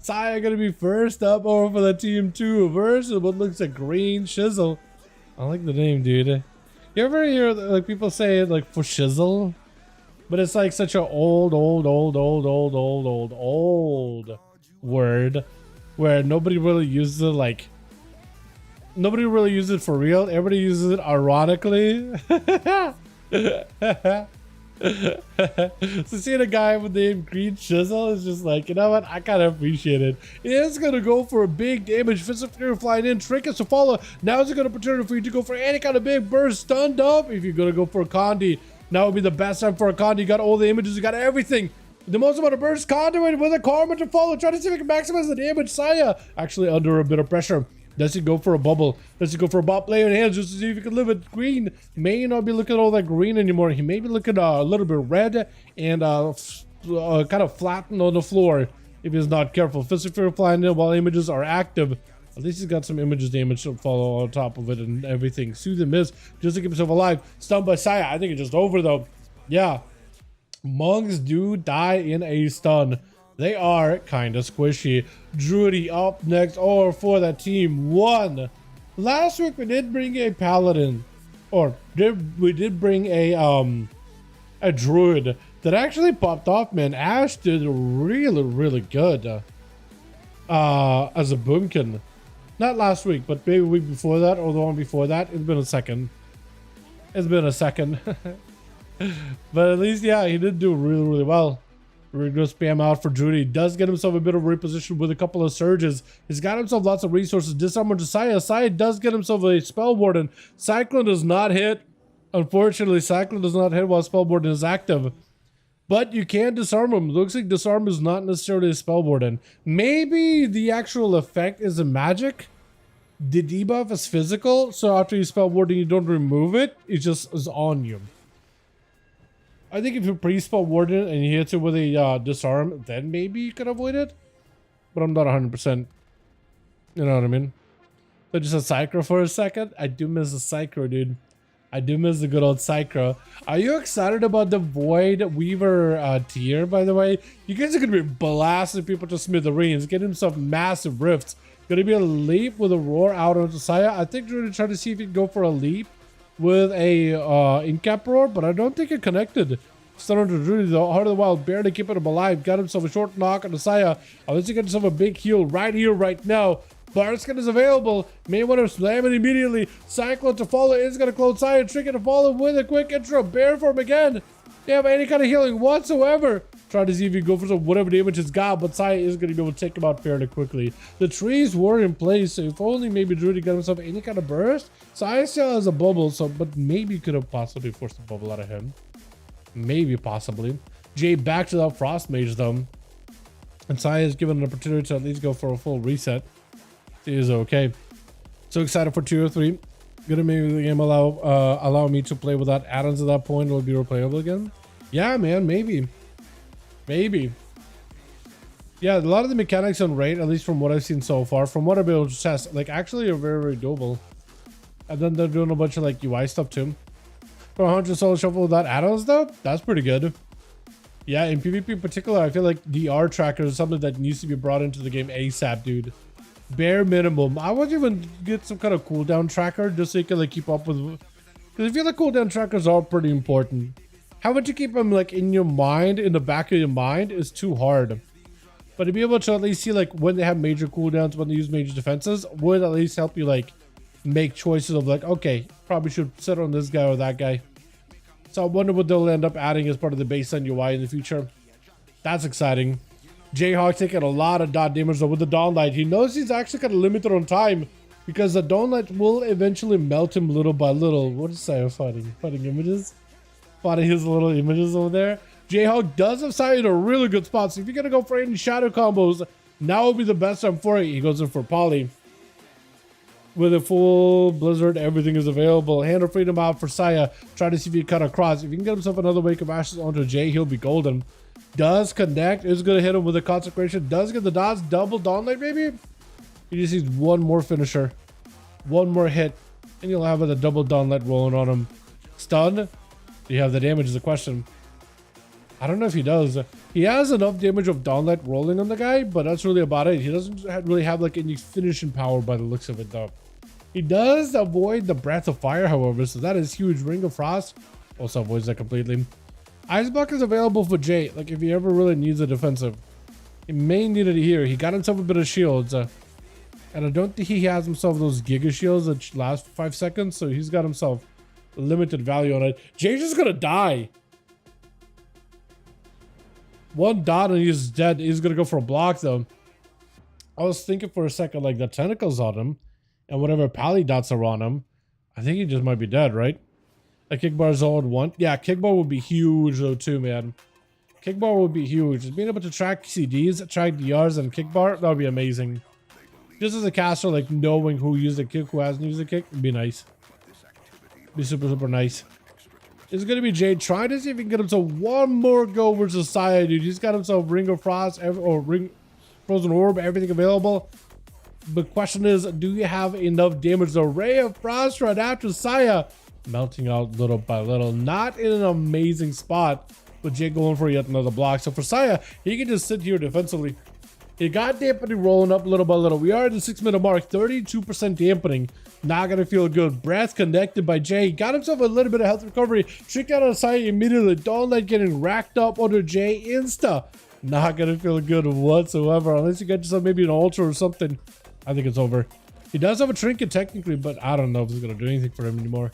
Saya gonna be first up over for the team 2 versus what looks like Green Shizzle. I like the name, dude. You ever hear like people say it like for shizzle? But it's like such an old word where nobody really uses it like nobody really uses it for real. Everybody uses it ironically. So seeing a guy with the name Green Chisel is just like, you know what, I kind of appreciate it. It is going to go for a big damage. Fist of Fury flying in, trinkets to follow. Now is a good opportunity for you to go for any kind of big burst. Stunned up if you're going to go for a Condi. Now would be the best time for a Condi. You got all the images, you got everything. The most amount of burst conduit with a karma to follow. Try to see if we can maximize the damage. Saya actually under a bit of pressure. Does he go for a bubble? Does he go for a bot play in hands just to see if he can live it? Green may not be looking all that green anymore. He may be looking a little bit red and kind of flattened on the floor if he's not careful. Fist of Fury flying in while images are active. At least he's got some images damage to follow on top of it and everything. Soothe and miss just to keep himself alive. Stunned by Saya. I think it's just over though. Yeah. Monks do die in a stun. They are kind of squishy. Drudy up next or for that team 1. Last week we did bring a Paladin. Or we did bring a Druid that actually popped off, man. Ash did really good as a boomkin. Not last week, but maybe a week before that or the one before that. It's been a second. It's been a second. But at least, yeah, he did do really well. We're going to spam out for Drudy. He does get himself a bit of reposition with a couple of surges. He's got himself lots of resources. Disarm to Saya. Saya does get himself a Spell Warden. Cyclone does not hit. Unfortunately, Cyclone does not hit while Spell Warden is active. But you can disarm him. Looks like disarm is not necessarily a Spell Warden. Maybe the actual effect is a magic. The debuff is physical. So after you Spell Warden, you don't remove it. It just is on you. I think if you pre-spell Warden and you hit it with a disarm, then maybe you can avoid it. But I'm not 100%. You know what I mean? So just a Psycho for a second. I do miss a Psycho, dude. I do miss the good old Psycho. Are you excited about the Void Weaver tier, by the way? You guys are going to be blasting people to smithereens. Get himself massive rifts. Going to be a leap with a roar out onto Saya. I think we're going to try to see if he can go for a leap with a Incap Roar, but I don't think it connected. Stun onto Drudy, the Heart of the Wild, barely keeping him alive. Got himself a short knock on the Saya. Unless he gets himself a big heal right here, right now. Barskin is available. May want to slam it immediately. Cyclone to follow is going to close Saya. Trick it to follow with a quick intro. Bear form again. They have any kind of healing whatsoever. Try to see if you go for some whatever damage it's got, but Saya is going to be able to take him out fairly quickly. The trees were in place, so if only maybe Drudy got himself any kind of burst. Saya still has a bubble, so but maybe you could have possibly forced a bubble out of him. Maybe, possibly. Jay back to that Frost Mage, though. And Saya is given an opportunity to at least go for a full reset. He is okay. So excited for 2 or 3. Gonna maybe the game allow me to play without add-ons at that point. It'll be replayable again. Yeah, man, maybe. Maybe. Yeah, a lot of the mechanics on raid, at least from what I've seen so far, from what I've been able to test, like actually are very doable. And then they're doing a bunch of like UI stuff too. For 100 solo shuffle without add-ons though, that's pretty good. Yeah, in PvP in particular, I feel like DR tracker is something that needs to be brought into the game ASAP, dude. Bare minimum. I would even get some kind of cooldown tracker just so you can like keep up with, because I feel like cooldown trackers are pretty important. How would you keep them like in your mind, in the back of your mind, is too hard. But to be able to at least see like when they have major cooldowns, when they use major defenses, would at least help you like make choices of like, okay, probably should sit on this guy or that guy. So I wonder what they'll end up adding as part of the baseline UI in the future. That's exciting. Jayhawk taking a lot of dot damage though with the Dawnlight. He knows he's actually kind of limited on time because the Dawnlight will eventually melt him little by little. What is Saya fighting? Fighting images? Fighting his little images over there. Jayhawk does have Saya in a really good spot. So if you're going to go for any shadow combos, now would be the best time for it. He goes in for Poly. With a full Blizzard, everything is available. Hand of Freedom out for Saya. Try to see if he can cut across. If he can get himself another Wake of Ashes onto Jay, he'll be golden. Does connect. Is going to hit him with a Consecration. Does get the dots. Double Dawnlight, maybe? He just needs one more finisher. One more hit. And you'll have a double Dawnlight rolling on him. Stun. Do you have the damage is the question. I don't know if he does. He has enough damage of Dawnlight rolling on the guy, but that's really about it. He doesn't really have like any finishing power by the looks of it though. He does avoid the Breath of Fire, however, so that is huge. Ring of Frost also avoids that completely. Ice Block is available for Jay, like if he ever really needs a defensive. He may need it here. He got himself a bit of shields. And I don't think he has himself those Giga Shields that last 5 seconds, so he's got himself limited value on it. Jay's just gonna die. One dot and he's dead. He's gonna go for a block though. I was thinking for a second like the tentacles on him and whatever pally dots are on him. I think he just might be dead, right? A kick bar is all in one. Yeah, kick bar would be huge though too, man. Kick bar would be huge. Just being able to track CDs, track DRs, and kick bar, that would be amazing. Just as a caster, like knowing who used the kick, who hasn't used the kick, would be nice. Be super, super nice. It's gonna be Jade trying to see if he can get himself one more go versus Saya, dude. He's got himself Ring of Frost or Ring Frozen Orb, everything available. The question is, do you have enough damage? The Ray of Frost right after Saya melting out little by little. Not in an amazing spot, but Jade going for yet another block. So for Saya, he can just sit here defensively. He got dampening rolling up little by little. We are at the 6-minute mark, 32% dampening. Not gonna feel good. Breath connected by Jay. Got himself a little bit of health recovery. Trick out of Saya immediately. Dawnlight getting racked up under Jay insta. Not gonna feel good whatsoever. Unless you get yourself maybe an ultra or something. I think it's over. He does have a trinket technically, but I don't know if it's gonna do anything for him anymore.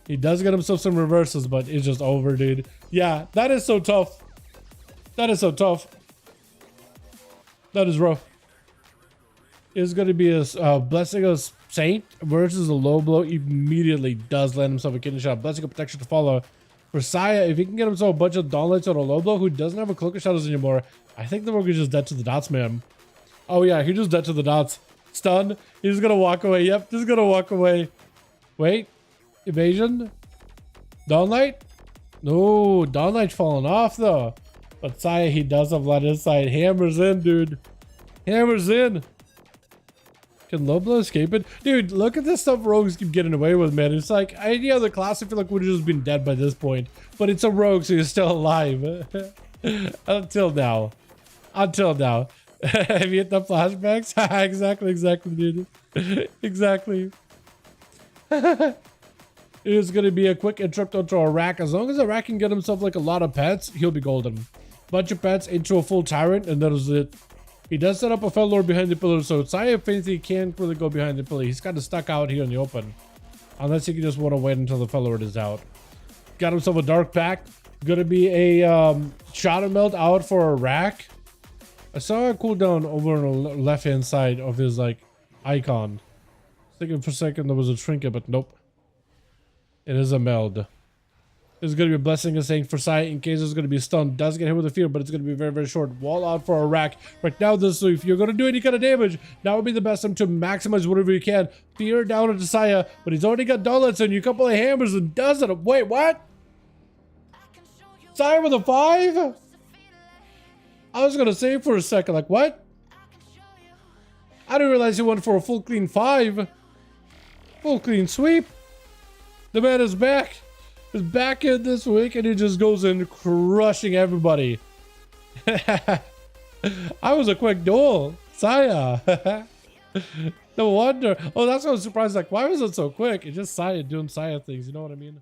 He does get himself some reversals, but it's just over, dude. Yeah, that is so tough. That is so tough. That is rough. It's going to be a Blessing of Saint versus a low blow. Immediately does land himself a kidney shot. Blessing of Protection to follow. For Saya, if he can get himself a bunch of Dawnlights on a low blow who doesn't have a Cloak of Shadows anymore, I think the rogue is just dead to the dots, man. Oh yeah, he just dead to the dots. Stun. He's going to walk away. Yep, just going to walk away. Wait. Evasion. Dawnlight. No, Dawnlight falling off though. But Saya, he does have light inside. Hammers in, dude. Hammers in. Can low blow escape it? Dude, look at this stuff rogues keep getting away with, man. It's like any other class, I feel like would have just been dead by this point. But it's a rogue, so you're still alive. Until now. Until now. Have you hit the flashbacks? exactly, dude. Exactly. It is going to be a quick interrupt onto a rack. As long as a rack can get himself like a lot of pets, he'll be golden. Bunch of pets into a full tyrant, and that is it. He does set up a Fellor behind the pillar, so Saya thinks he can't really go behind the pillar. He's kind of stuck out here in the open. Unless he can just want to wait until the Fellor is out. Got himself a Dark Pact. Gonna be a Shadow Melt out for a rack. I saw a cooldown over on the left-hand side of his like icon. Thinking for a second there was a trinket, but nope. It is a meld. There's going to be a Blessing of Saint for Saya in case there's going to be a stun. Does get hit with a fear, but it's going to be very, very short. Wall out for a rack. Right now, so if you're going to do any kind of damage, now would be the best time to maximize whatever you can. Fear down into Saya, but he's already got Dawnlights and you a couple of hammers and does it. Wait, what? Saya with a 5? I was going to say for a second, like, what? I didn't realize he went for a full clean 5. Full clean sweep. The man is back. He's back in this week and he just goes in crushing everybody. I was a quick duel. Saya. No wonder. Oh, that's why I was surprised. Like, why was it so quick? It's just Saya doing Saya things. You know what I mean?